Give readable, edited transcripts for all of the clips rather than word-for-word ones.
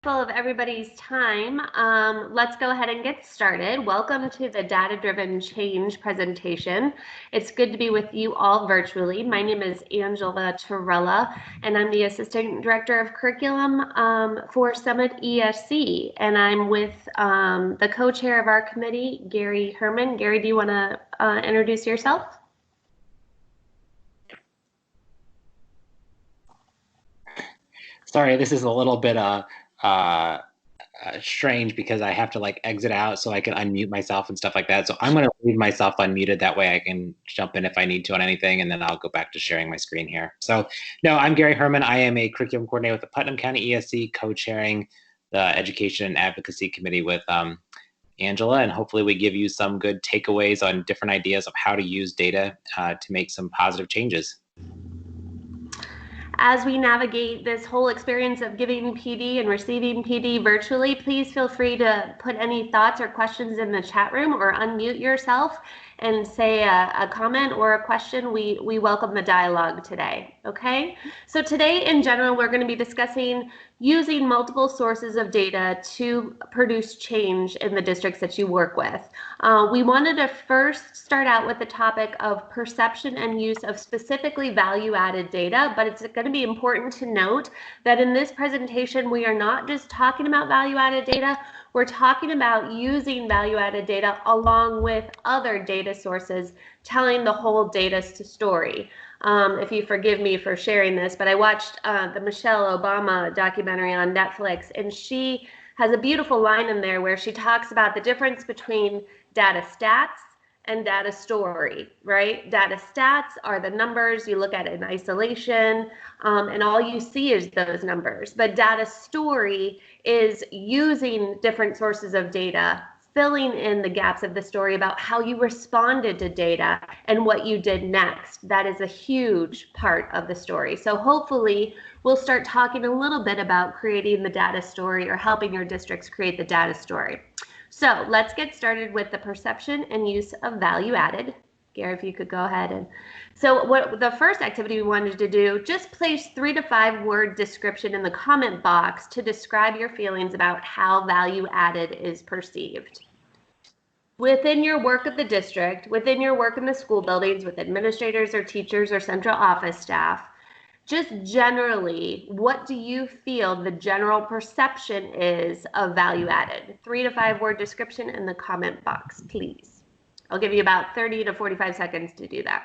Of everybody's time, let's go ahead and get started. Welcome to the Data-Driven Change presentation. It's good to be with you all virtually. My name is Angela Torella, and I'm the Assistant Director of Curriculum for Summit ESC, and I'm with the co-chair of our committee, Gary Herman. Gary, do you want to introduce yourself? Sorry, this is a little bit strange because I have to like exit out so I can unmute myself and stuff like that. So I'm going to leave myself unmuted. That way I can jump in if I need to on anything, and then I'll go back to sharing my screen here. So no, I'm Gary Herman. I am a curriculum coordinator with the Putnam County ESC, co-chairing the Education and Advocacy Committee with Angela, and hopefully we give you some good takeaways on different ideas of how to use data to make some positive changes. As we navigate this whole experience of giving PD and receiving PD virtually, please feel free to put any thoughts or questions in the chat room or unmute yourself and say a comment or a question. We welcome the dialogue today, okay? So today in general, we're going to be discussing using multiple sources of data to produce change in the districts that you work with. We wanted to first start out with the topic of perception and use of specifically value-added data, but it's going to be important to note that in this presentation, we are not just talking about value-added data, we're talking about using value-added data along with other data sources, telling the whole data story. If you forgive me for sharing this, but I watched the Michelle Obama documentary on Netflix, and she has a beautiful line in there where she talks about the difference between data stats and data story, right? Data stats are the numbers, you look at it in isolation, and all you see is those numbers. But data story is using different sources of data, filling in the gaps of the story about how you responded to data and what you did next. That is a huge part of the story. So hopefully we'll start talking a little bit about creating the data story or helping your districts create the data story. So let's get started with the perception and use of value added. Gary, if you could go ahead. And so what the first activity we wanted to do, just place 3 to 5 word description in the comment box to describe your feelings about how value added is perceived. Within your work at the district, within your work in the school buildings with administrators or teachers or central office staff, just generally, what do you feel the general perception is of value added? 3 to 5 word description in the comment box, please. I'll give you about 30 to 45 seconds to do that.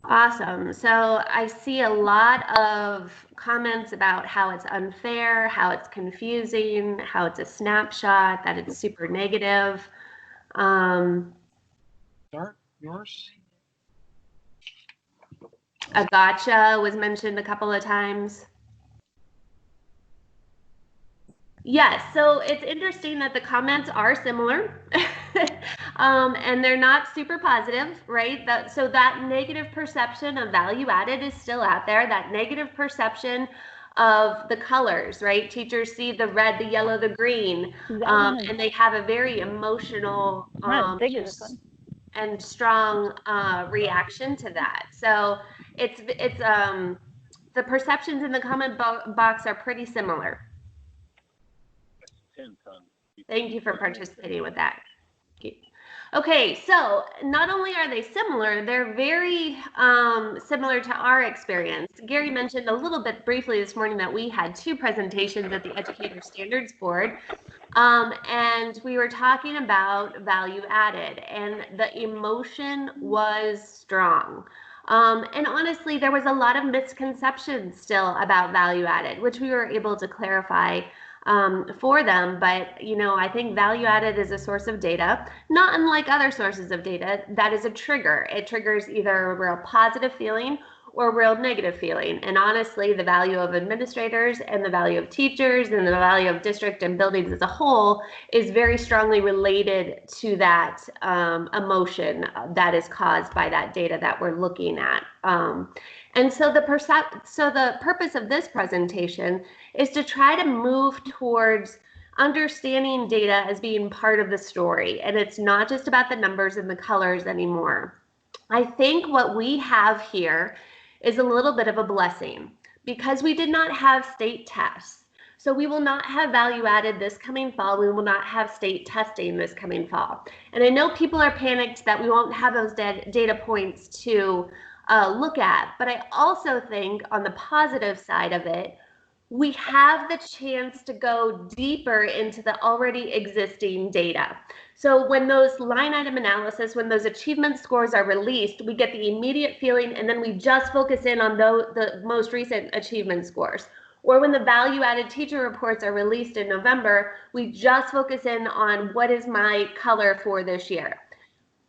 Awesome. So I see a lot of comments about how it's unfair, how it's confusing, how it's a snapshot, that it's super negative. Start yours. A gotcha was mentioned a couple of times. Yes, so it's interesting that the comments are similar and they're not super positive, right? So that negative perception of value added is still out there, that negative perception of the colors, right? Teachers see the red, the yellow, the green, and they have a very emotional and strong reaction to that. So it's the perceptions in the comment box are pretty similar. Thank you for participating with that. Okay, so not only are they similar, they're very similar to our experience. Gary mentioned a little bit briefly this morning that we had 2 presentations at the Educator Standards Board, and we were talking about value added, and the emotion was strong. And honestly, there was a lot of misconceptions still about value added, which we were able to clarify for them. But, you know, I think value added is a source of data, not unlike other sources of data, that is a trigger. It triggers either a real positive feeling or real negative feeling. And honestly, the value of administrators and the value of teachers and the value of district and buildings as a whole is very strongly related to that emotion that is caused by that data that we're looking at. And so the purpose of this presentation is to try to move towards understanding data as being part of the story. And it's not just about the numbers and the colors anymore. I think what we have here is a little bit of a blessing because we did not have state tests. So we will not have value added this coming fall. We will not have state testing this coming fall. And I know people are panicked that we won't have those data points to look at, but I also think on the positive side of it, we have the chance to go deeper into the already existing data. So when those line item analysis, when those achievement scores are released, we get the immediate feeling and then we just focus in on the most recent achievement scores. Or when the value added teacher reports are released in November, we just focus in on what is my color for this year.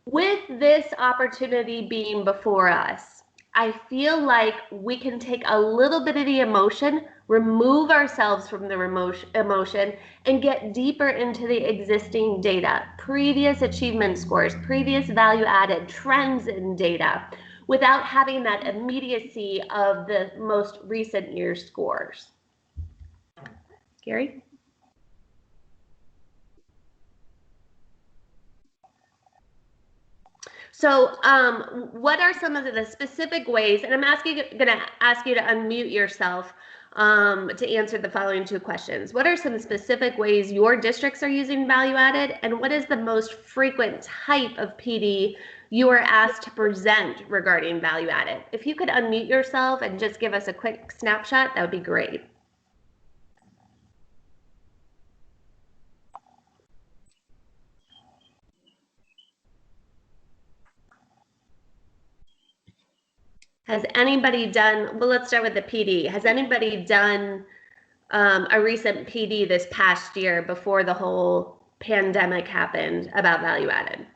With this opportunity being before us, I feel like we can take a little bit of the emotion, remove ourselves from the emotion, and get deeper into the existing data, previous achievement scores, previous value added trends in data, without having that immediacy of the most recent year's scores. Gary? So what are some of the specific ways, and I'm gonna ask you to unmute yourself to answer the following two questions. What are some specific ways your districts are using value added, and what is the most frequent type of PD you are asked to present regarding value added? If you could unmute yourself and just give us a quick snapshot, that would be great. Has anybody done, well, let's start with the PD. Has anybody done a recent PD this past year before the whole pandemic happened about value added?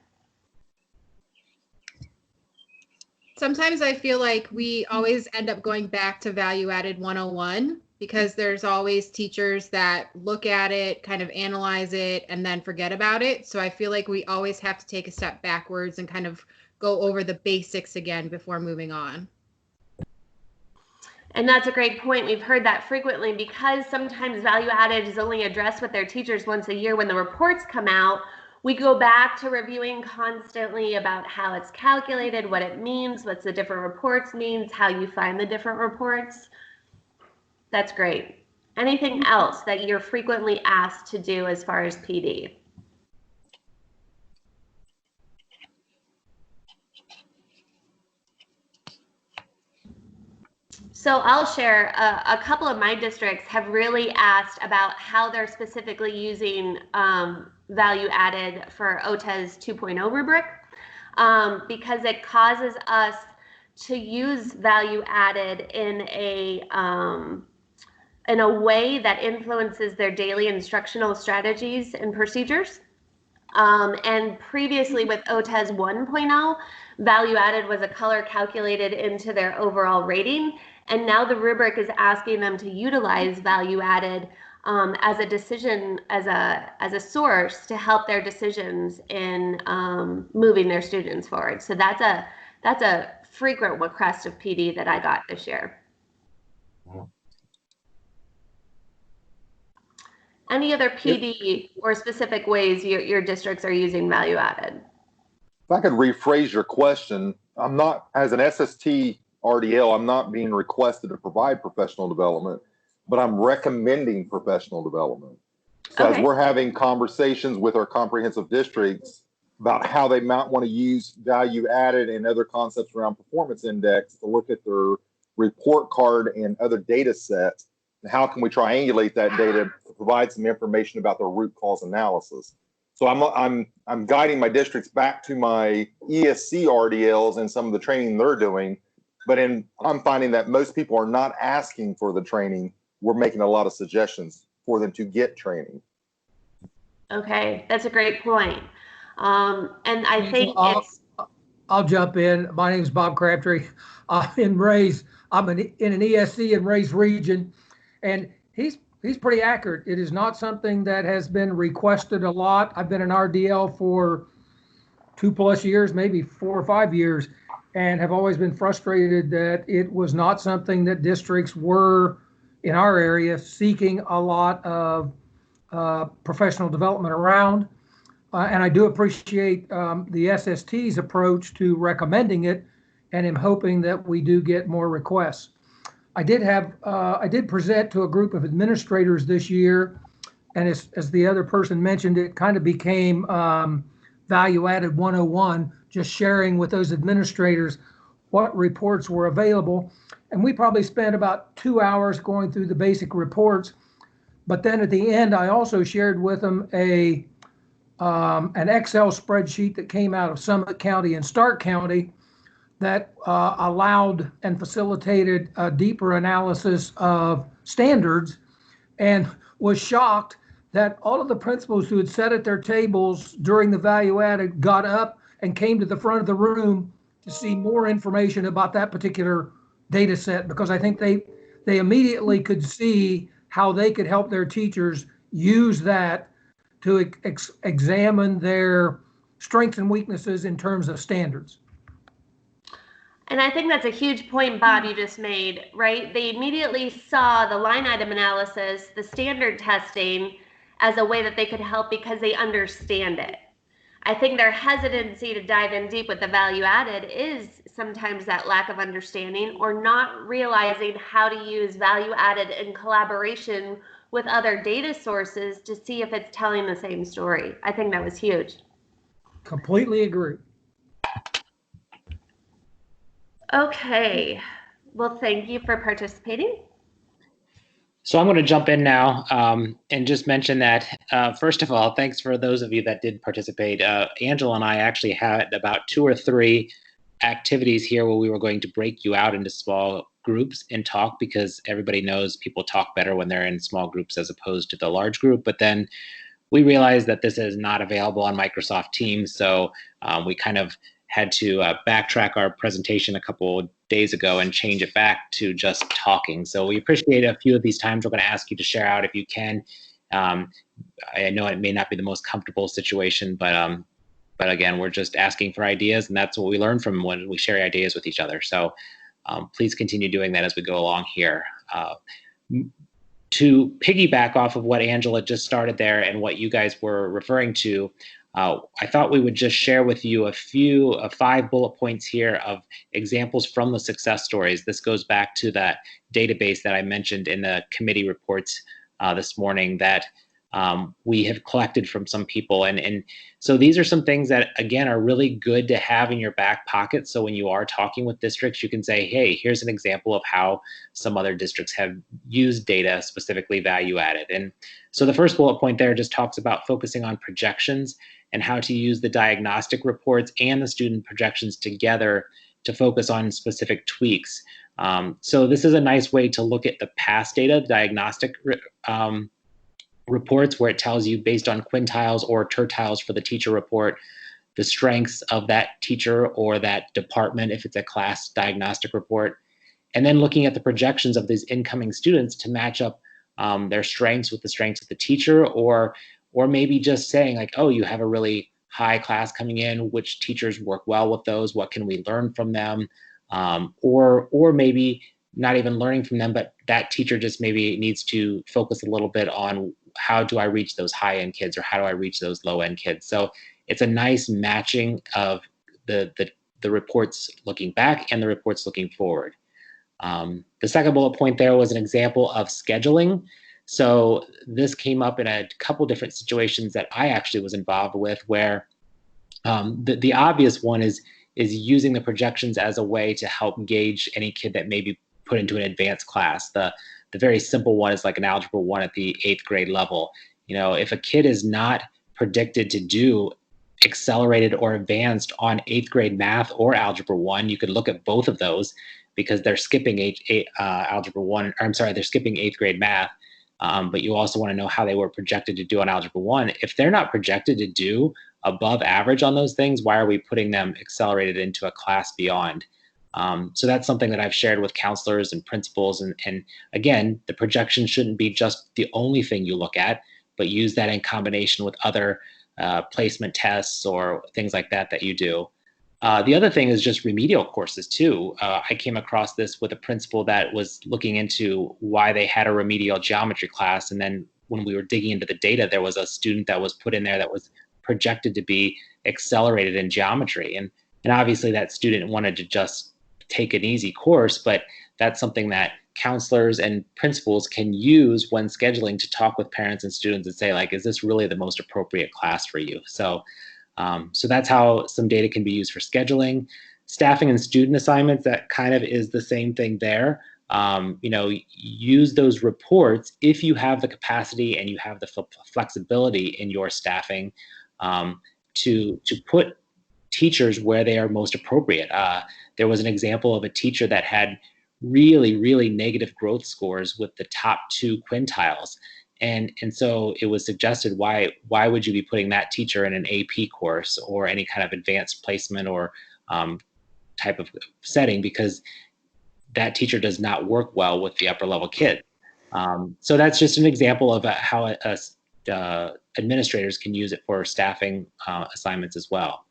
Sometimes I feel like we always end up going back to value added 101 because there's always teachers that look at it, kind of analyze it, and then forget about it. So I feel like we always have to take a step backwards and kind of go over the basics again before moving on. And that's a great point. We've heard that frequently because sometimes value added is only addressed with their teachers once a year when the reports come out. We go back to reviewing constantly about how it's calculated, what it means, what the different reports means, how you find the different reports. That's great. Anything else that you're frequently asked to do as far as PD? So I'll share a couple of my districts have really asked about how they're specifically using value added for OTA's 2.0 rubric because it causes us to use value added in a way that influences their daily instructional strategies and procedures. And previously with OTA's 1.0, value added was a color calculated into their overall rating. And now the rubric is asking them to utilize value added as a decision, as a source to help their decisions in moving their students forward. So that's a frequent request of PD that I got this year. Any other PD or specific ways your districts are using value added? If I could rephrase your question, I'm not, as an SST RDL, I'm not being requested to provide professional development, but I'm recommending professional development. So as we're having conversations with our comprehensive districts about how they might want to use value added and other concepts around performance index to look at their report card and other data sets, and how can we triangulate that data to provide some information about their root cause analysis. So I'm guiding my districts back to my ESC RDLs and some of the training they're doing, but I'm finding that most people are not asking for the training. We're making a lot of suggestions for them to get training. Okay, that's a great point. And I think I'll jump in. My name is Bob Crabtree. I'm in an ESC in Ray's region, and he's pretty accurate. It is not something that has been requested a lot. I've been an RDL for 2+ years, maybe 4 or 5 years, and have always been frustrated that it was not something that districts were in our area seeking a lot of professional development around. And I do appreciate the SST's approach to recommending it, and am hoping that we do get more requests. I did present to a group of administrators this year, and as the other person mentioned, it kind of became Value Added 101, just sharing with those administrators what reports were available. And we probably spent about 2 hours going through the basic reports. But then at the end, I also shared with them an Excel spreadsheet that came out of Summit County and Stark County that allowed and facilitated a deeper analysis of standards, and was shocked that all of the principals who had sat at their tables during the value added got up and came to the front of the room to see more information about that particular data set, because I think they immediately could see how they could help their teachers use that to examine their strengths and weaknesses in terms of standards. And I think that's a huge point, Bob, you just made, right? They immediately saw the line item analysis, the standard testing, as a way that they could help because they understand it. I think their hesitancy to dive in deep with the value added is sometimes that lack of understanding, or not realizing how to use value added in collaboration with other data sources to see if it's telling the same story. I think that was huge. Completely agree. Okay, well, thank you for participating. So I'm going to jump in now and just mention that, first of all, thanks for those of you that did participate. Angela and I actually had about 2 or 3 activities here where we were going to break you out into small groups and talk, because everybody knows people talk better when they're in small groups as opposed to the large group. But then we realized that this is not available on Microsoft Teams, so we kind of had to backtrack our presentation a couple of days ago and change it back to just talking. So we appreciate a few of these times. We're going to ask you to share out if you can. I know it may not be the most comfortable situation, but again, we're just asking for ideas, and that's what we learn from when we share ideas with each other. So please continue doing that as we go along here. To piggyback off of what Angela just started there and what you guys were referring to, I thought we would just share with you a few 5 bullet points here of examples from the success stories. This goes back to that database that I mentioned in the committee reports this morning that we have collected from some people. And so these are some things that, again, are really good to have in your back pocket. So when you are talking with districts, you can say, hey, here's an example of how some other districts have used data, specifically value added. And so the first bullet point there just talks about focusing on projections and how to use the diagnostic reports and the student projections together to focus on specific tweaks. So this is a nice way to look at the past data, diagnostic reports, where it tells you based on quintiles or tertiles for the teacher report, the strengths of that teacher or that department if it's a class diagnostic report. And then looking at the projections of these incoming students to match up their strengths with the strengths of the teacher, or maybe just saying like, oh, you have a really high class coming in, which teachers work well with those, what can we learn from them? Or maybe not even learning from them, but that teacher just maybe needs to focus a little bit on how do I reach those high-end kids, or how do I reach those low-end kids? So it's a nice matching of the reports looking back and the reports looking forward. The second bullet point there was an example of scheduling. So this came up in a couple different situations that I actually was involved with, where the obvious one is using the projections as a way to help gauge any kid that may be put into an advanced class. The very simple one is like an Algebra 1 at the 8th grade level. You know, if a kid is not predicted to do accelerated or advanced on 8th grade math or Algebra 1, you could look at both of those because they're skipping Algebra 1, or I'm sorry, they're skipping 8th grade math. But you also want to know how they were projected to do on Algebra 1. If they're not projected to do above average on those things, why are we putting them accelerated into a class beyond? So that's something that I've shared with counselors and principals. And again, the projection shouldn't be just the only thing you look at, but use that in combination with other placement tests or things like that that you do. The other thing is just remedial courses too. I came across this with a principal that was looking into why they had a remedial geometry class. And then when we were digging into the data, there was a student that was put in there that was projected to be accelerated in geometry. And obviously that student wanted to just take an easy course, but that's something that counselors and principals can use when scheduling to talk with parents and students and say, like, is this really the most appropriate class for you? So that's how some data can be used for scheduling. Staffing and student assignments, that kind of is the same thing there. Use those reports if you have the capacity and you have the flexibility in your staffing to put teachers where they are most appropriate. There was an example of a teacher that had really, really negative growth scores with the top 2 quintiles. And so it was suggested, why would you be putting that teacher in an AP course or any kind of advanced placement or type of setting, because that teacher does not work well with the upper level kids. So that's just an example of how administrators can use it for staffing assignments as well.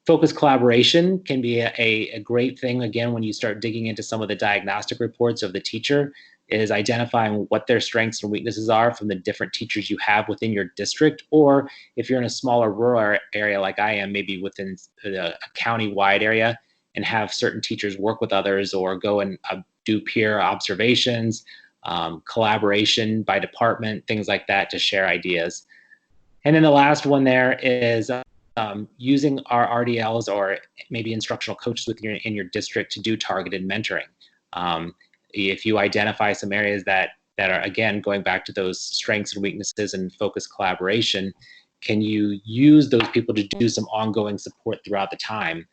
Focused collaboration can be a great thing, again, when you start digging into some of the diagnostic reports of the teacher, is identifying what their strengths and weaknesses are from the different teachers you have within your district, or if you're in a smaller rural area like I am, maybe within a county-wide area, and have certain teachers work with others or go and do peer observations, collaboration by department, things like that to share ideas. And then the last one there is using our RDLs or maybe instructional coaches in your district to do targeted mentoring. If you identify some areas that are, again, going back to those strengths and weaknesses and focused collaboration, can you use those people to do some ongoing support throughout the time?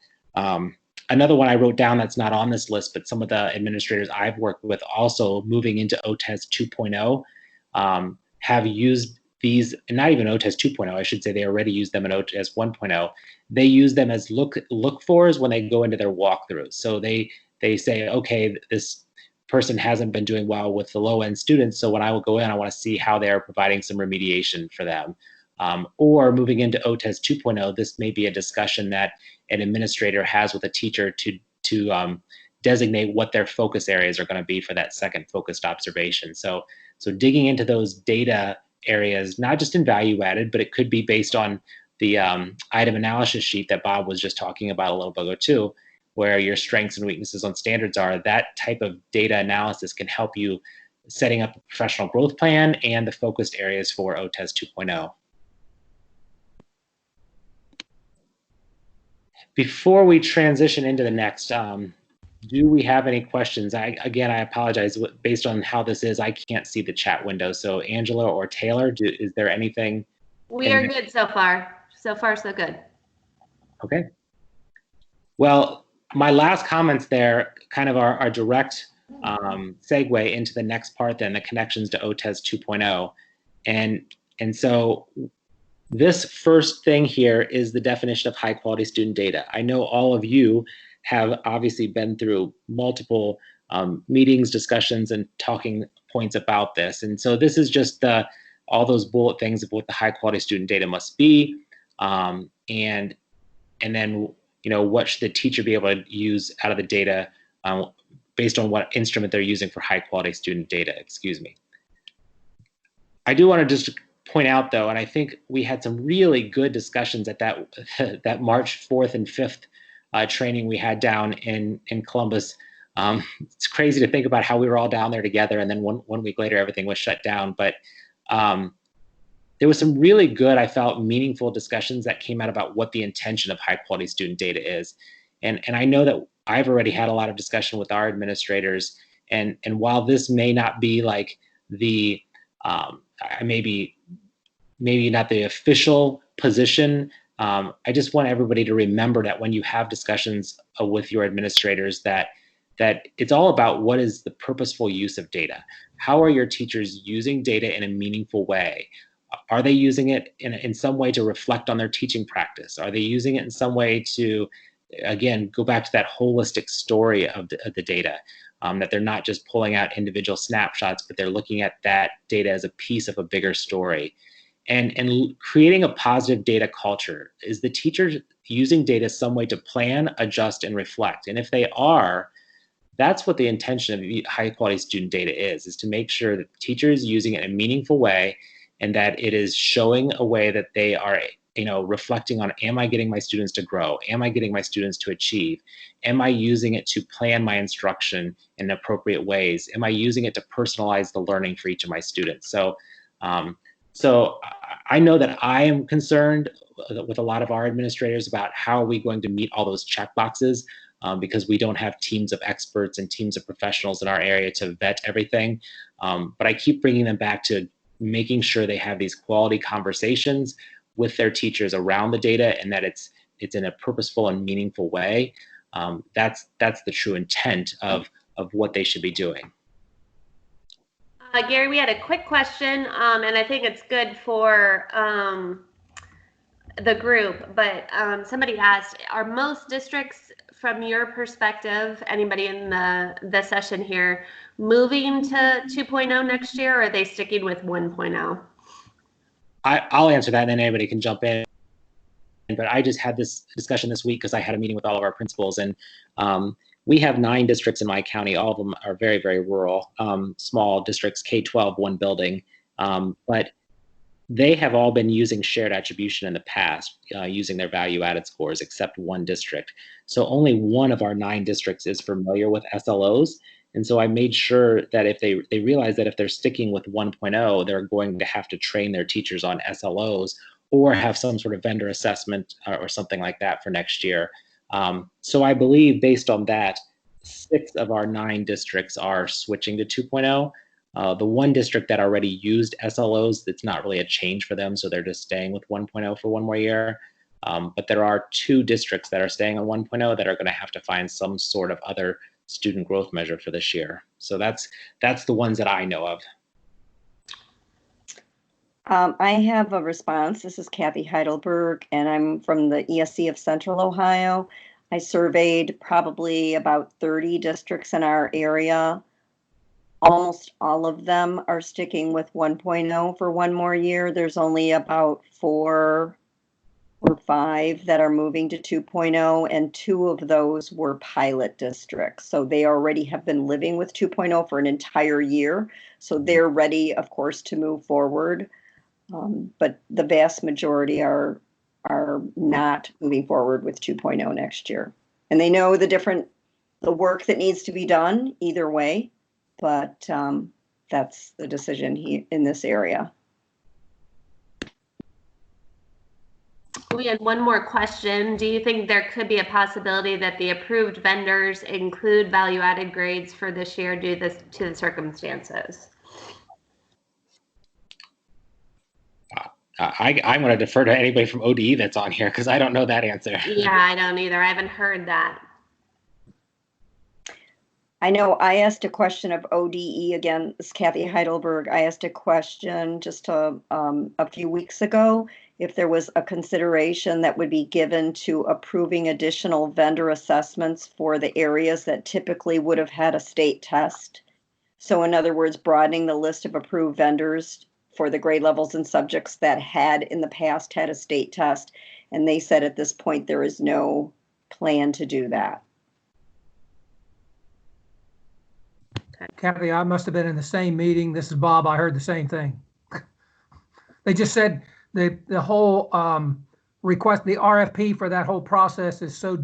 Another one I wrote down that's not on this list, but some of the administrators I've worked with also moving into OTES 2.0 have used these, and not even OTES 2.0, I should say they already used them in OTES 1.0. They use them as look-fors when they go into their walkthroughs. So they say, okay, this person hasn't been doing well with the low-end students, so when I will go in, I want to see how they're providing some remediation for them. Or moving into OTES 2.0, this may be a discussion that an administrator has with a teacher to designate what their focus areas are going to be for that second focused observation. So digging into those data areas, not just in value added, but it could be based on the item analysis sheet that Bob was just talking about a little bit ago too, where your strengths and weaknesses on standards are. That type of data analysis can help you setting up a professional growth plan and the focused areas for OTES 2.0. Before we transition into the next, do we have any questions? I apologize. Based on how this is, I can't see the chat window. So Angela or Taylor, is there anything? We are good so far. So far, so good. Okay. Well, my last comments there kind of are direct segue into the next part then, the connections to OTES 2.0. And so this first thing here is the definition of high quality student data. I know all of you have obviously been through multiple meetings, discussions, and talking points about this. And so this is just all those bullet things of what the high quality student data must be. And then, what should the teacher be able to use out of the data based on what instrument they're using for high quality student data, excuse me. I do want to just point out though, and I think we had some really good discussions at that March 4th and 5th training we had down in Columbus. It's crazy to think about how we were all down there together, and then one week later everything was shut down. But there was some really good, I felt, meaningful discussions that came out about what the intention of high quality student data is. And I know that I've already had a lot of discussion with our administrators, and while this may not be like the maybe not the official position, I just want everybody to remember that when you have discussions with your administrators, that it's all about what is the purposeful use of data. How are your teachers using data in a meaningful way? Are they using it in some way to reflect on their teaching practice? Are they using it in some way to, again, go back to that holistic story of the data, that they're not just pulling out individual snapshots, but they're looking at that data as a piece of a bigger story. And creating a positive data culture. Is the teacher using data some way to plan, adjust, and reflect? And if they are, that's what the intention of high quality student data is to make sure that the teacher is using it in a meaningful way, and that it is showing a way that they are, reflecting on, am I getting my students to grow? Am I getting my students to achieve? Am I using it to plan my instruction in appropriate ways? Am I using it to personalize the learning for each of my students? So I know that I am concerned with a lot of our administrators about how are we going to meet all those check boxes, because we don't have teams of experts and teams of professionals in our area to vet everything. But I keep bringing them back to making sure they have these quality conversations with their teachers around the data, and that it's in a purposeful and meaningful way. That's the true intent of what they should be doing. Gary, we had a quick question, and I think it's good for the group, but somebody asked, are most districts, from your perspective, anybody in the session here, moving to 2.0 next year, or are they sticking with 1.0? I'll answer that, and then anybody can jump in. But I just had this discussion this week because I had a meeting with all of our principals, and we have 9 districts in my county. All of them are very, very rural, small districts, K-12, one building. But they have all been using shared attribution in the past, using their value-added scores, except one district. So only one of our 9 districts is familiar with SLOs. And so I made sure that if they realize that if they're sticking with 1.0, they're going to have to train their teachers on SLOs or have some sort of vendor assessment or something like that for next year. So I believe based on that, 6 of our 9 districts are switching to 2.0. The one district that already used SLOs, it's not really a change for them, so they're just staying with 1.0 for one more year. But there are 2 districts that are staying on 1.0 that are going to have to find some sort of other student growth measure for this year. So that's the ones that I know of. I have a response. This is Kathy Heidelberg, and I'm from the ESC of Central Ohio. I surveyed probably about 30 districts in our area. Almost all of them are sticking with 1.0 for one more year. There's only about 4 or 5 that are moving to 2.0, and 2 of those were pilot districts. So they already have been living with 2.0 for an entire year. So they're ready, of course, to move forward. But the vast majority are not moving forward with 2.0 next year. And they know the work that needs to be done either way, but that's the decision in this area. We had one more question. Do you think there could be a possibility that the approved vendors include value-added grades for this year due to the circumstances? I'm going to defer to anybody from ODE that's on here because I don't know that answer. Yeah, I don't either. I haven't heard that. I know I asked a question of ODE, again, this is Kathy Heidelberg. I asked a question just a few weeks ago if there was a consideration that would be given to approving additional vendor assessments for the areas that typically would have had a state test. So in other words, broadening the list of approved vendors for the grade levels and subjects that had in the past had a state test. And they said at this point, there is no plan to do that. Kathy, I must have been in the same meeting. This is Bob. I heard the same thing. They just said the whole request, the RFP for that whole process is so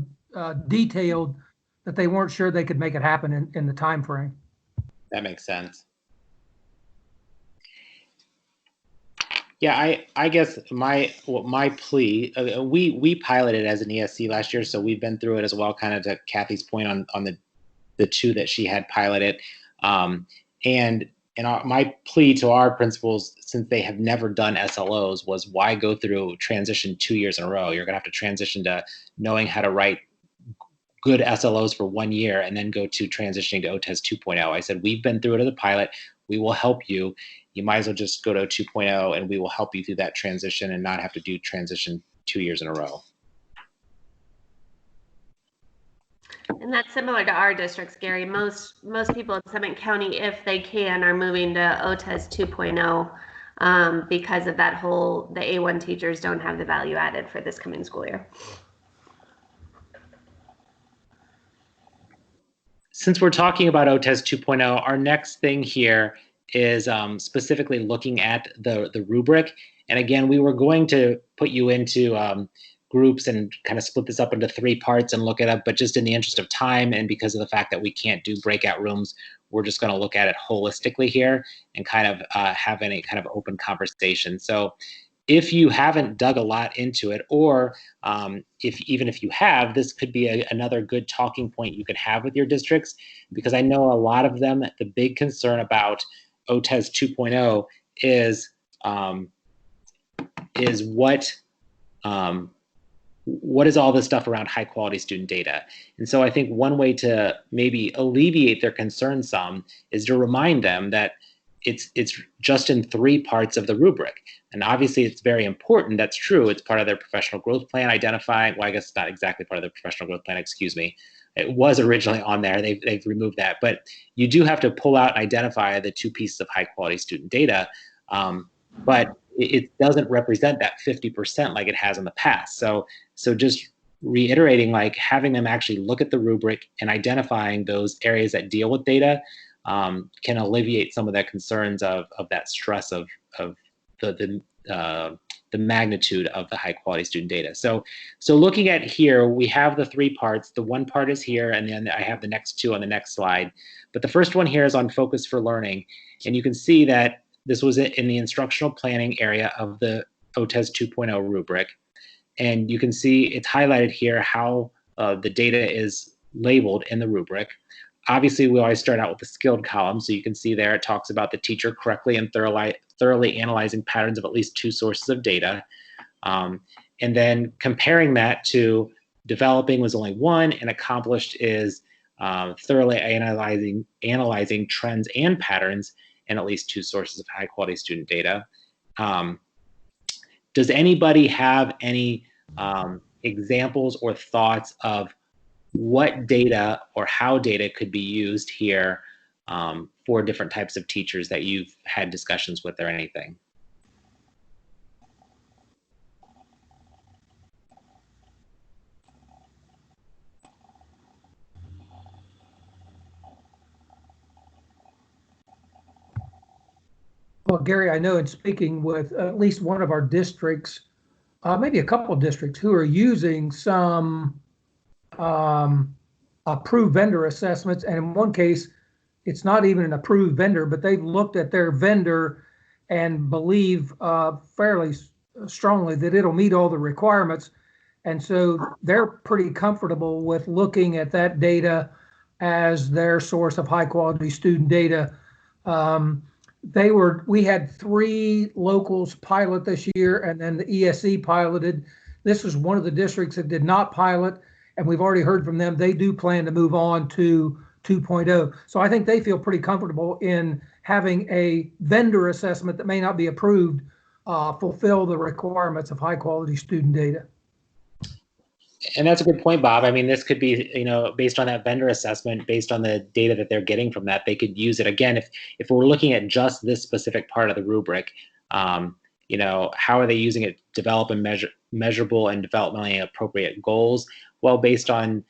detailed that they weren't sure they could make it happen in the time frame. That makes sense. Yeah, I guess my plea, we piloted as an ESC last year, so we've been through it as well, kind of to Kathy's point on the 2 that she had piloted. And my plea to our principals, since they have never done SLOs, was why go through transition 2 years in a row? You're going to have to transition to knowing how to write good SLOs for 1 year and then go to transitioning to OTES 2.0. I said, we've been through it as a pilot. We will help you. you might as well just go to 2.0 and we will help you through that transition and not have to do transition 2 years in a row. And that's similar to our districts, Gary. Most people in Summit County, if they can, are moving to OTES 2.0 because of that whole, the A1 teachers don't have the value added for this coming school year. Since we're talking about OTES 2.0, our next thing here is specifically looking at the rubric. And again, we were going to put you into groups and kind of split this up into 3 parts and look it up, but just in the interest of time and because of the fact that we can't do breakout rooms, we're just going to look at it holistically here and kind of have any kind of open conversation. So if you haven't dug a lot into it, or even if you have, this could be another good talking point you could have with your districts, because I know a lot of them, the big concern about OTES 2.0 is what is all this stuff around high quality student data? And so I think one way to maybe alleviate their concern some is to remind them that it's just in 3 parts of the rubric. And obviously it's very important, that's true, it's part of their professional growth plan, identifying, well, I guess it's not exactly part of the professional growth plan, excuse me. It was originally on there, they've removed that, but you do have to pull out and identify the 2 pieces of high quality student data, but it doesn't represent that 50% like it has in the past. So just reiterating, like having them actually look at the rubric and identifying those areas that deal with data can alleviate some of the concerns of that stress of the magnitude of the high quality student data. So looking at here, we have the 3 parts. The one part is here, and then I have the next 2 on the next slide. But the first one here is on focus for learning. And you can see that this was in the instructional planning area of the OTES 2.0 rubric. And you can see it's highlighted here how the data is labeled in the rubric. Obviously, we always start out with the skilled column. So you can see there it talks about the teacher correctly and thoroughly analyzing patterns of at least 2 sources of data. And then comparing that to developing was only 1, and accomplished is thoroughly analyzing trends and patterns in at least 2 sources of high quality student data. Does anybody have any examples or thoughts of what data or how data could be used here for different types of teachers that you've had discussions with or anything? Well, Gary, I know in speaking with at least one of our districts, maybe a couple of districts who are using some approved vendor assessments. And in one case, it's not even an approved vendor, but they've looked at their vendor and believe fairly strongly that it'll meet all the requirements. And so they're pretty comfortable with looking at that data as their source of high quality student data. We had 3 locals pilot this year, and then the ESE piloted. This was one of the districts that did not pilot, and we've already heard from them. They do plan to move on to 2.0. So I think they feel pretty comfortable in having a vendor assessment that may not be approved fulfill the requirements of high quality student data. And that's a good point, Bob. I mean, this could be, based on that vendor assessment, based on the data that they're getting from that, they could use it. Again, if we're looking at just this specific part of the rubric, how are they using it to develop and measurable and developmentally appropriate goals? Well, based on,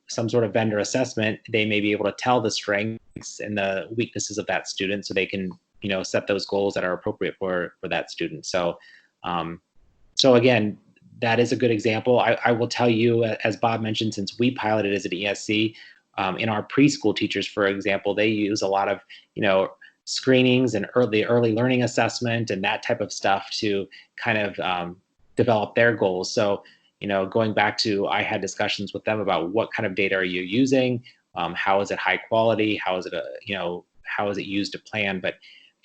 some sort of vendor assessment, they may be able to tell the strengths and the weaknesses of that student so they can, set those goals that are appropriate for that student. So again, that is a good example. I will tell you, as Bob mentioned, since we piloted as an ESC, in our preschool teachers, for example, they use a lot of, screenings and early learning assessment and that type of stuff to kind of develop their goals. So, going back to, I had discussions with them about what kind of data are you using? How is it high quality? How is it, how is it used to plan? But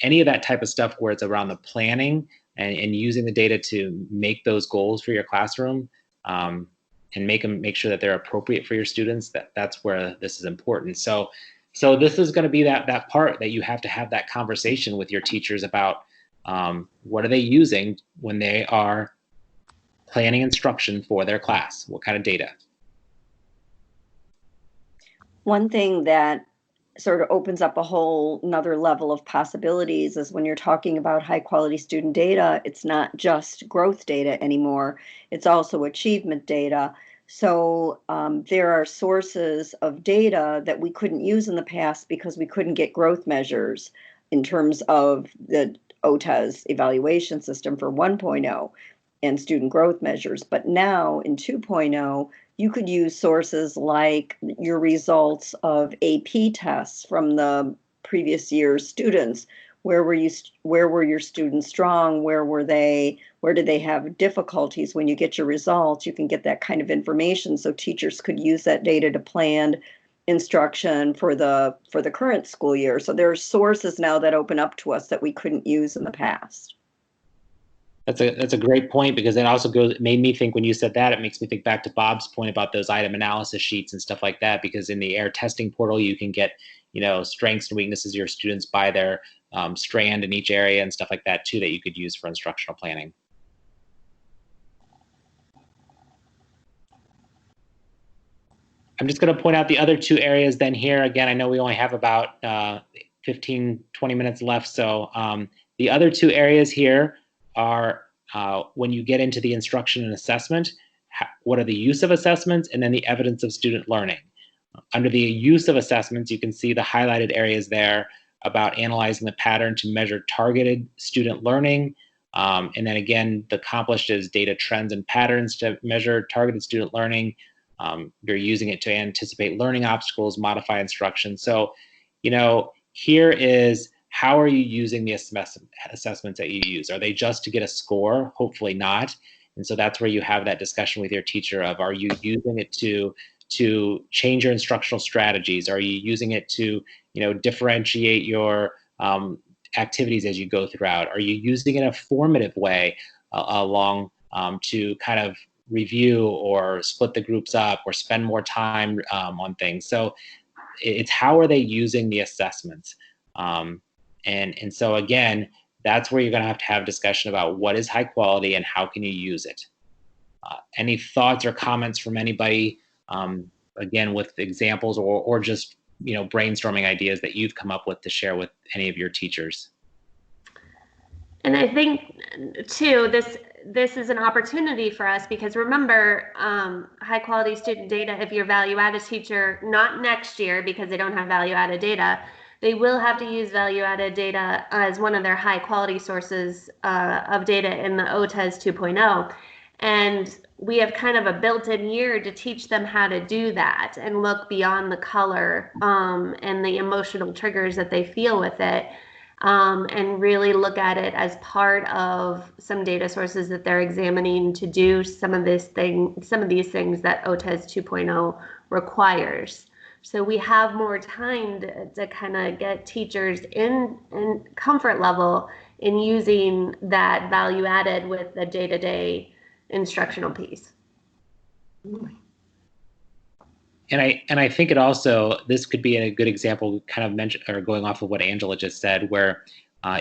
any of that type of stuff where it's around the planning and using the data to make those goals for your classroom and make sure that they're appropriate for your students, that's where this is important. So So this is going to be that part that you have to have that conversation with your teachers about what are they using when they are planning instruction for their class? What kind of data? One thing that sort of opens up a whole another level of possibilities is when you're talking about high quality student data, it's not just growth data anymore, it's also achievement data. So there are sources of data that we couldn't use in the past because we couldn't get growth measures in terms of the OTA's evaluation system for 1.0 and student growth measures. But now in 2.0, you could use sources like your results of AP tests from the previous year's students. Where were your students strong? Where did they have difficulties? When you get your results, you can get that kind of information, so teachers could use that data to plan instruction for the current school year. So there are sources now that open up to us that we couldn't use in the past. That's a great point, because it also made me think, when you said that, it makes me think back to Bob's point about those item analysis sheets and stuff like that, because in the AIR testing portal, you can get, strengths and weaknesses of your students by their strand in each area and stuff like that too, that you could use for instructional planning. I'm just going to point out the other two areas then here. Again, I know we only have about 15, 20 minutes left. So the other two areas here are when you get into the instruction and assessment, what are the use of assessments, and then the evidence of student learning. Under the use of assessments, you can see the highlighted areas there about analyzing the pattern to measure targeted student learning. And then again, the accomplished is data trends and patterns to measure targeted student learning. You're using it to anticipate learning obstacles, modify instruction. So, here is, how are you using the assessments that you use? Are they just to get a score? Hopefully not. And so that's where you have that discussion with your teacher of, are you using it to change your instructional strategies? Are you using it to, differentiate your activities as you go throughout? Are you using it in a formative way along to kind of review or split the groups up or spend more time on things? So it's, how are they using the assessments? And so again, that's where you're going to have discussion about what is high quality and how can you use it. Any thoughts or comments from anybody, again, with examples or just brainstorming ideas that you've come up with to share with any of your teachers? And I think too, this is an opportunity for us, because remember, high quality student data, if you're value added teacher, not next year because they don't have value added data, they will have to use value added data as one of their high quality sources of data in the OTAS 2.0. And we have kind of a built-in year to teach them how to do that and look beyond the color and the emotional triggers that they feel with it. And really look at it as part of some data sources that they're examining to do some of these things that OTAS 2.0 requires. So we have more time to kind of get teachers in comfort level in using that value added with the day-to-day instructional piece. And I think it also, this could be a good example, kind of mention, or going off of what Angela just said, where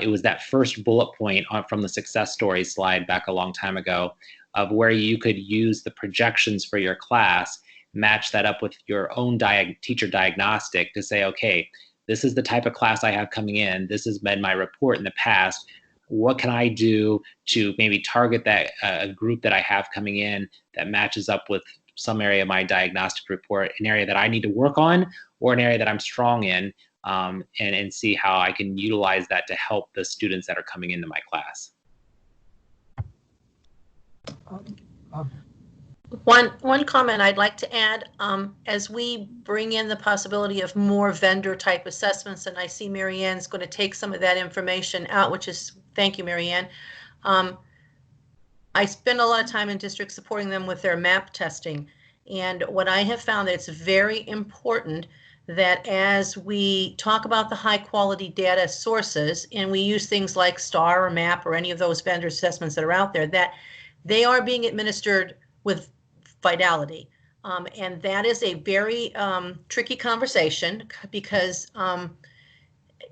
it was that first bullet point from the success story slide back a long time ago, of where you could use the projections for your class, match that up with your own teacher diagnostic to say, okay, this is the type of class I have coming in. This has been my report in the past. What can I do to maybe target that group that I have coming in that matches up with some area of my diagnostic report, an area that I need to work on or an area that I'm strong in, and see how I can utilize that to help the students that are coming into my class. One comment I'd like to add, as we bring in the possibility of more vendor type assessments, and I see Marianne's going to take some of that information out, which is, thank you, Marianne. I spend a lot of time in districts supporting them with their MAP testing. And what I have found that it's very important that as we talk about the high quality data sources, and we use things like STAR or MAP or any of those vendor assessments that are out there, that they are being administered with fidelity. And that is a very tricky conversation because,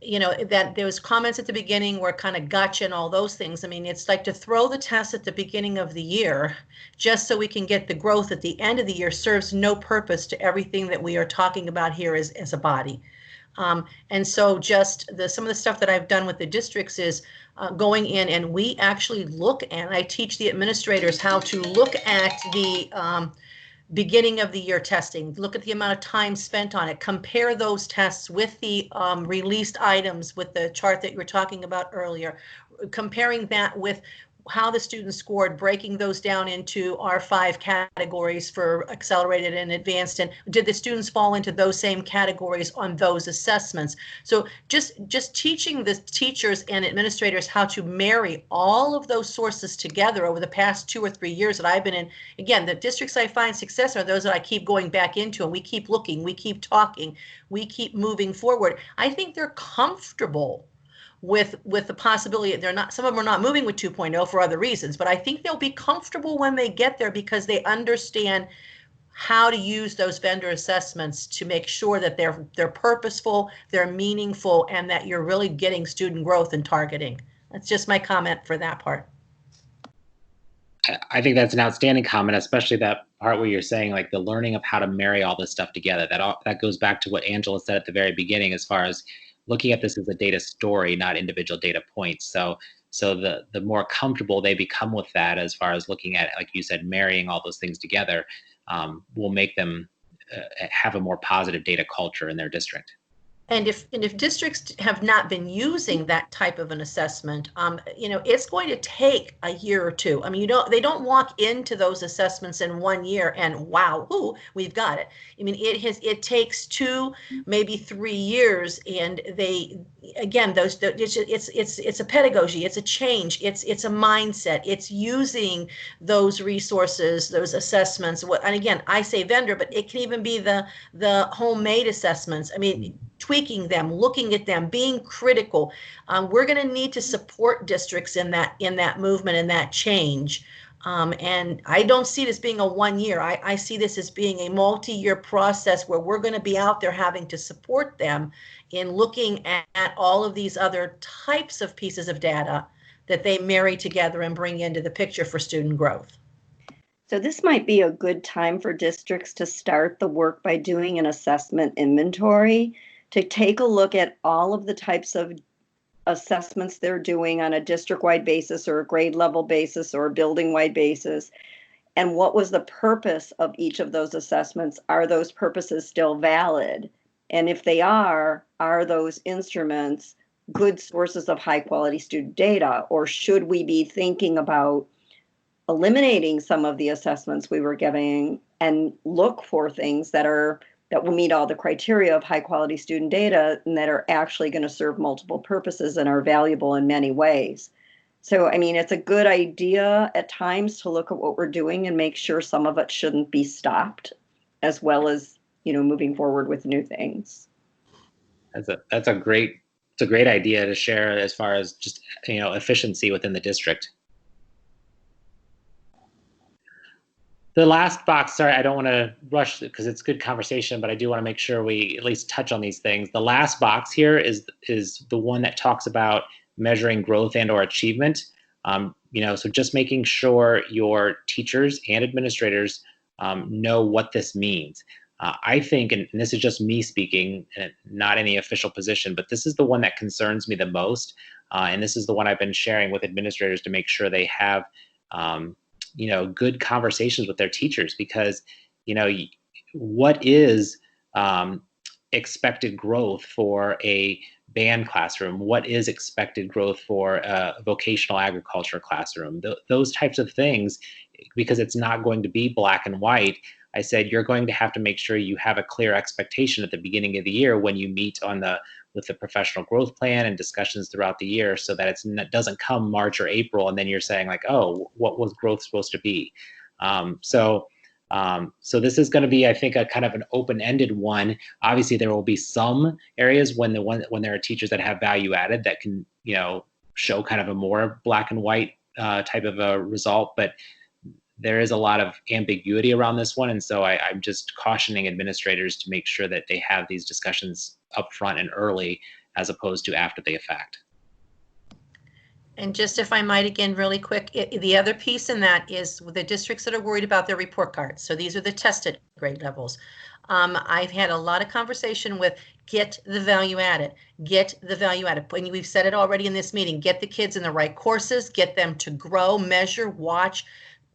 you know, that there was comments at the beginning were kind of gotcha and all those things. I mean, it's like to throw the test at the beginning of the year just so we can get the growth at the end of the year serves no purpose to everything that we are talking about here as a body. And so just some of the stuff that I've done with the districts is going in, and we actually look at, I teach the administrators how to look at the beginning of the year testing, look at the amount of time spent on it, compare those tests with the released items with the chart that you were talking about earlier, comparing that with how the students scored, breaking those down into our 5 categories for accelerated and advanced, and did the students fall into those same categories on those assessments. So just teaching the teachers and administrators how to marry all of those sources together over the past 2 or 3 years that I've been in. Again, the districts I find success are those that I keep going back into, and we keep looking, we keep talking, we keep moving forward. I think they're comfortable with the possibility that they're not, some of them are not moving with 2.0 for other reasons, but I think they'll be comfortable when they get there because they understand how to use those vendor assessments to make sure that they're purposeful, they're meaningful, and that you're really getting student growth and targeting. That's just my comment for that part. I think that's an outstanding comment, especially that part where you're saying like the learning of how to marry all this stuff together. That goes back to what Angela said at the very beginning, as far as looking at this as a data story, not individual data points. So the more comfortable they become with that, as far as looking at, like you said, marrying all those things together, will make them have a more positive data culture in their district. And if districts have not been using that type of an assessment, you know, it's going to take a year or two. I mean, they don't walk into those assessments in 1 year and wow, ooh, we've got it. I mean, it takes 2, maybe 3 years, and again, it's a pedagogy, it's a change, it's a mindset, it's using those resources, those assessments. And again, I say vendor, but it can even be the homemade assessments. I mean, tweaking them, looking at them, being critical. We're going to need to support districts in that movement and that change. And I don't see this being a 1 year. I see this as being a multi-year process where we're going to be out there having to support them in looking at all of these other types of pieces of data that they marry together and bring into the picture for student growth. So this might be a good time for districts to start the work by doing an assessment inventory, to take a look at all of the types of assessments they're doing on a district-wide basis or a grade level basis or a building-wide basis, and what was the purpose of each of those assessments. Are those purposes still valid? And if they are those instruments good sources of high quality student data, or should we be thinking about eliminating some of the assessments we were giving and look for things that will meet all the criteria of high quality student data and that are actually going to serve multiple purposes and are valuable in many ways. So, I mean, it's a good idea at times to look at what we're doing and make sure some of it shouldn't be stopped, as well as, moving forward with new things. It's a great idea to share as far as just, efficiency within the district. The last box, sorry, I don't want to rush because it's good conversation, but I do want to make sure we at least touch on these things. The last box here is the one that talks about measuring growth and or achievement. So just making sure your teachers and administrators know what this means. I think, and this is just me speaking, not any official position, but this is the one that concerns me the most. And this is the one I've been sharing with administrators to make sure they have good conversations with their teachers, because, what is expected growth for a band classroom? What is expected growth for a vocational agriculture classroom? Those types of things, because it's not going to be black and white. I said, you're going to have to make sure you have a clear expectation at the beginning of the year when you meet with the professional growth plan and discussions throughout the year, so that it doesn't come March or April and then you're saying like, oh, what was growth supposed to be? So this is going to be, I think, a kind of an open-ended one. Obviously, there will be some areas when there are teachers that have value added that can, show kind of a more black and white type of a result. But there is a lot of ambiguity around this one. And so I'm just cautioning administrators to make sure that they have these discussions upfront and early, as opposed to after the fact. And just if I might again really quick, the other piece in that is the districts that are worried about their report cards. So these are the tested grade levels. I've had a lot of conversation with get the value added, get the value added. And we've said it already in this meeting, get the kids in the right courses, get them to grow, measure, watch,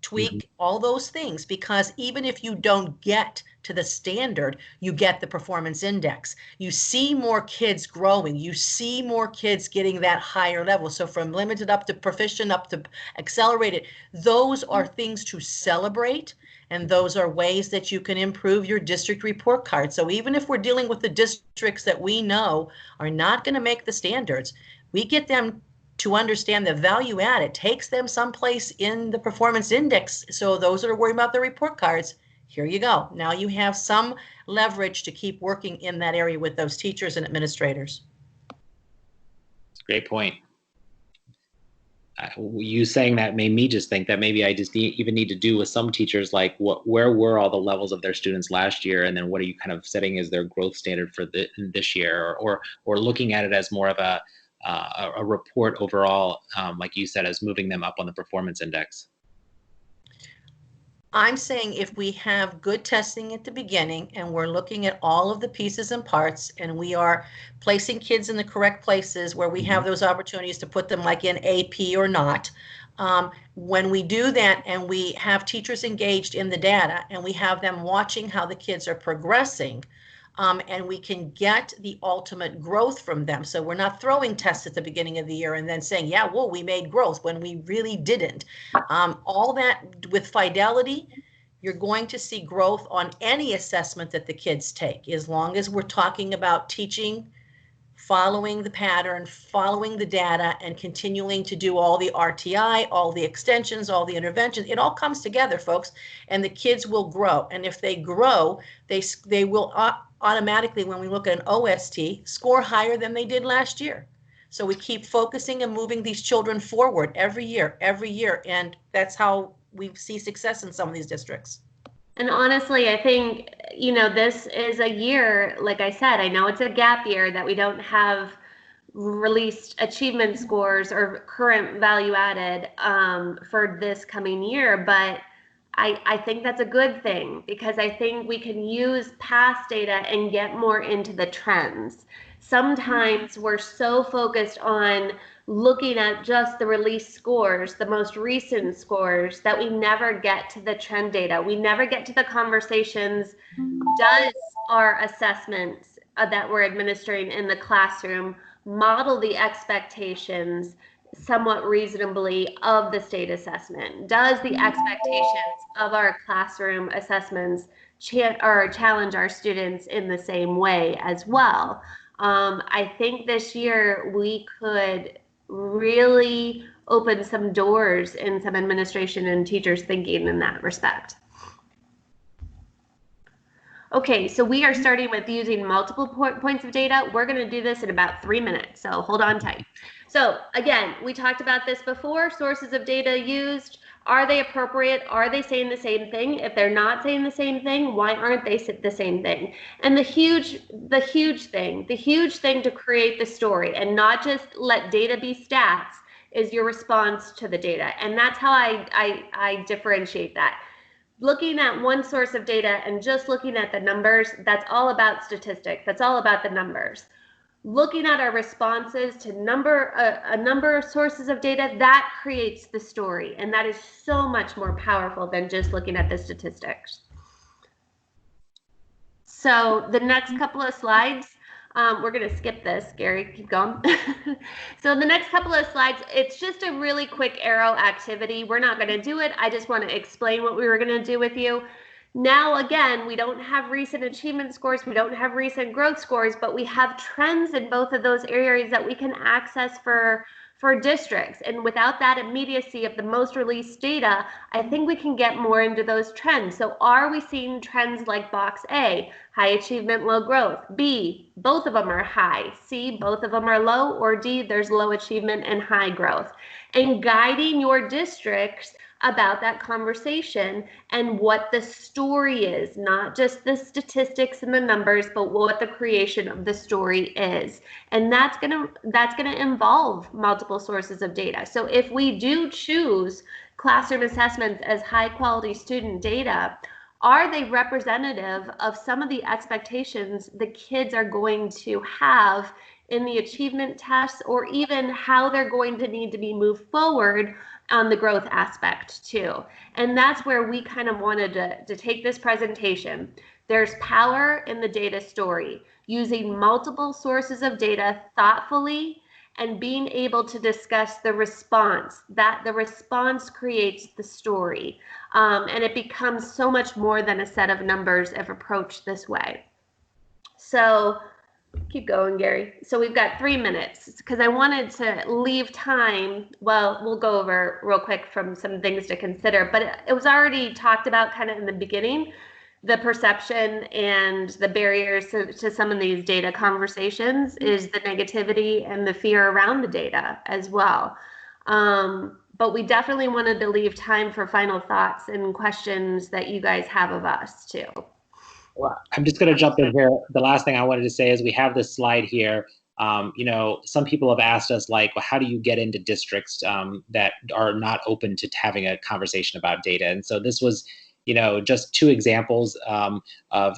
tweak, all those things, because even if you don't get to the standard, you get the performance index. You see more kids growing, you see more kids getting that higher level. So from limited up to proficient up to accelerated, those are things to celebrate, and those are ways that you can improve your district report card. So even if we're dealing with the districts that we know are not going to make the standards, we get them to understand the value add. It takes them someplace in the performance index. So those that are worried about the report cards, here you go. Now you have some leverage to keep working in that area with those teachers and administrators. Great point. You saying that made me just think that maybe I just even need to do with some teachers, like where were all the levels of their students last year, and then what are you kind of setting as their growth standard for this year, or looking at it as more of a report overall, like you said, as moving them up on the performance index? I'm saying if we have good testing at the beginning and we're looking at all of the pieces and parts, and we are placing kids in the correct places where we have those opportunities to put them like in AP or not, when we do that and we have teachers engaged in the data and we have them watching how the kids are progressing, and we can get the ultimate growth from them. So we're not throwing tests at the beginning of the year and then saying, yeah, well, we made growth when we really didn't. All that with fidelity, you're going to see growth on any assessment that the kids take, as long as we're talking about teaching, following the pattern, following the data, and continuing to do all the RTI, all the extensions, all the interventions. It all comes together, folks, and the kids will grow. And if they grow, they will automatically, when we look at an OST, score higher than they did last year. So we keep focusing and moving these children forward every year, and that's how we see success in some of these districts. And honestly, I think, this is a year, like I said, I know it's a gap year that we don't have released achievement scores or current value added for this coming year, but I think that's a good thing, because I think we can use past data and get more into the trends. Sometimes we're so focused on looking at just the release scores, the most recent scores, that we never get to the trend data. We never get to the conversations. Does our assessments that we're administering in the classroom model the expectations somewhat reasonably of the state assessment? Does the expectations of our classroom assessments challenge our students in the same way as well? I think this year we could really open some doors in some administration and teachers thinking in that respect. Okay, so we are starting with using multiple points of data. We're going to do this in about 3 minutes, so hold on tight. So again, we talked about this before, sources of data used. Are they appropriate? Are they saying the same thing? If they're not saying the same thing, why aren't they the same thing? And the huge thing to create the story and not just let data be stats is your response to the data. And that's how I differentiate that. Looking at one source of data and just looking at the numbers, that's all about statistics. That's all about the numbers. Looking at our responses to a number of sources of data, that creates the story. And that is so much more powerful than just looking at the statistics. So the next couple of slides, we're going to skip this. Gary, keep going. So the next couple of slides, it's just a really quick arrow activity. We're not going to do it. I just want to explain what we were going to do with you. Now, again, we don't have recent achievement scores, we don't have recent growth scores, but we have trends in both of those areas that we can access for districts. And without that immediacy of the most released data, I think we can get more into those trends. So are we seeing trends like box A? High achievement, low growth. B, both of them are high. C, both of them are low. Or D, there's low achievement and high growth. And guiding your districts about that conversation and what the story is, not just the statistics and the numbers, but what the creation of the story is. And that's gonna involve multiple sources of data. So if we do choose classroom assessments as high quality student data, are they representative of some of the expectations the kids are going to have in the achievement tests, or even how they're going to need to be moved forward on the growth aspect too? And that's where we kind of wanted to take this presentation. There's power in the data story, using multiple sources of data thoughtfully and being able to discuss the response, that the response creates the story. And it becomes so much more than a set of numbers if approached this way. So keep going, Gary. So we've got 3 minutes because I wanted to leave time. Well, we'll go over real quick from some things to consider, but it was already talked about kind of in the beginning, the perception and the barriers to some of these data conversations is the negativity and the fear around the data as well. But we definitely wanted to leave time for final thoughts and questions that you guys have of us too. Well, I'm just going to jump in here. The last thing I wanted to say is we have this slide here. You know, some people have asked us, like, well, how do you get into districts that are not open to having a conversation about data? And so this was, you know, just 2 examples of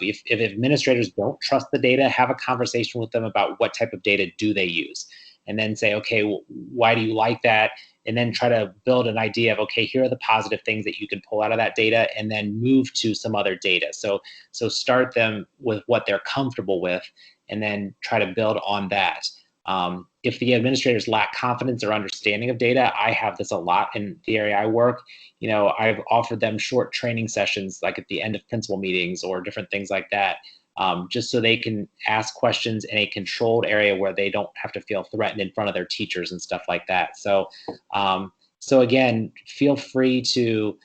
if administrators don't trust the data, have a conversation with them about what type of data do they use, and then say, okay, well, why do you like that? And then try to build an idea of, okay, here are the positive things that you can pull out of that data, and then move to some other data. So start them with what they're comfortable with, and then try to build on that. If the administrators lack confidence or understanding of data, I have this a lot in the area I work. You know, I've offered them short training sessions, like at the end of principal meetings or different things like that, just so they can ask questions in a controlled area where they don't have to feel threatened in front of their teachers and stuff like that. So, so again, feel free to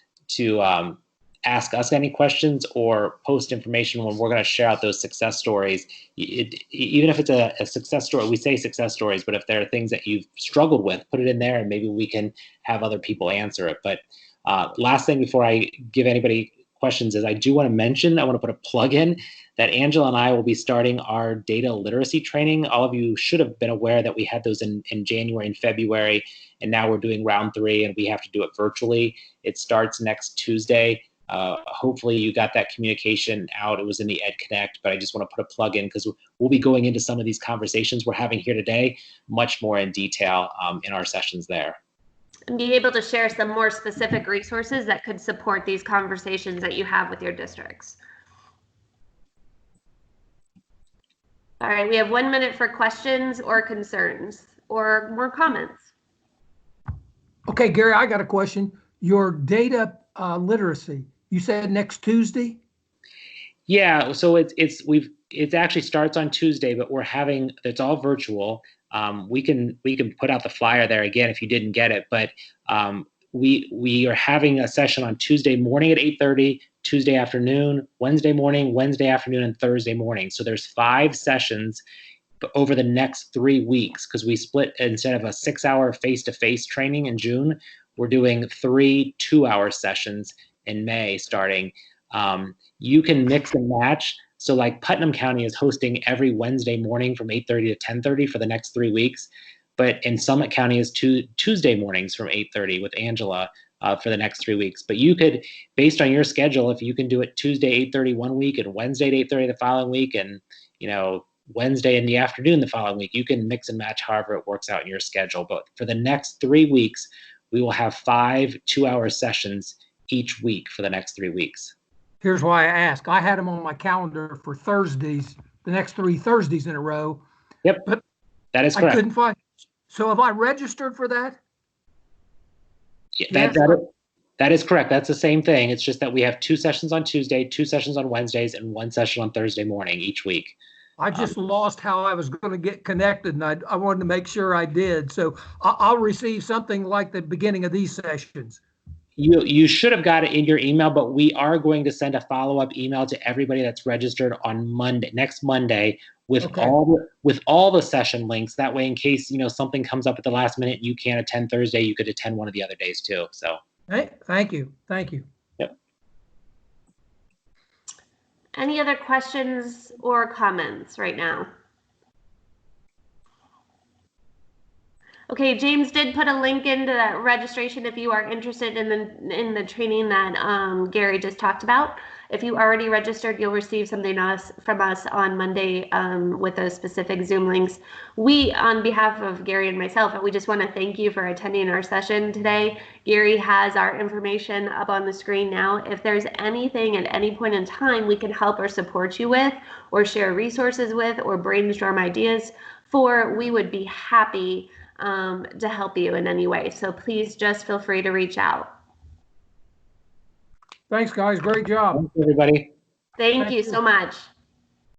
ask us any questions or post information when we're going to share out those success stories. Even if it's a success story, we say success stories, but if there are things that you've struggled with, put it in there and maybe we can have other people answer it. But last thing before I give anybody questions is I do want to mention, I want to put a plug in that Angela and I will be starting our data literacy training. All of you should have been aware that we had those in January and February, and now we're doing round 3 and we have to do it virtually. It starts next Tuesday. Hopefully you got that communication out. It was in the Ed Connect, but I just want to put a plug in because we'll be going into some of these conversations we're having here today much more in detail in our sessions there. And be able to share some more specific resources that could support these conversations that you have with your districts. All right, we have 1 minute for questions or concerns or more comments. Okay, Gary, I got a question. Your data literacy, you said next Tuesday? Yeah, so it actually starts on Tuesday, but it's all virtual. We can put out the flyer there again if you didn't get it, but we are having a session on Tuesday morning at 8:30, Tuesday afternoon, Wednesday morning, Wednesday afternoon, and Thursday morning. So there's 5 sessions over the next 3 weeks, because we split, instead of a 6-hour face-to-face training in June, we're doing 3 2-hour sessions in May starting. You can mix and match. So like Putnam County is hosting every Wednesday morning from 8:30 to 10:30 for the next 3 weeks. But in Summit County is Tuesday mornings from 8:30 with Angela for the next 3 weeks. But you could, based on your schedule, if you can do it Tuesday 8:30 one week and Wednesday at 8:30 the following week, and Wednesday in the afternoon the following week, you can mix and match however it works out in your schedule. But for the next 3 weeks, we will have 5 2-hour sessions each week for the next 3 weeks. Here's why I ask. I had them on my calendar for Thursdays, the next 3 Thursdays in a row. Yep, but that is correct. I couldn't find. So have I registered for that? Yeah, that is correct. That's the same thing. It's just that we have 2 sessions on Tuesday, 2 sessions on Wednesdays, and 1 session on Thursday morning each week. I just lost how I was going to get connected, and I wanted to make sure I did. So I'll receive something like the beginning of these sessions. You should have got it in your email, but we are going to send a follow-up email to everybody that's registered on next Monday, with Okay. all the session links. That way, in case something comes up at the last minute and you can't attend Thursday, you could attend one of the other days too. So. Thank you. Yep. Any other questions or comments right now? Okay, James did put a link into that registration if you are interested in the training that Gary just talked about. If you already registered, you'll receive something from us on Monday with those specific Zoom links. We, on behalf of Gary and myself, we just want to thank you for attending our session today. Gary has our information up on the screen now. If there's anything at any point in time we can help or support you with, or share resources with, or brainstorm ideas for, we would be happy to help you in any way. So please just feel free to reach out. Thanks, guys. Great job. Thanks, everybody. Thank you so much.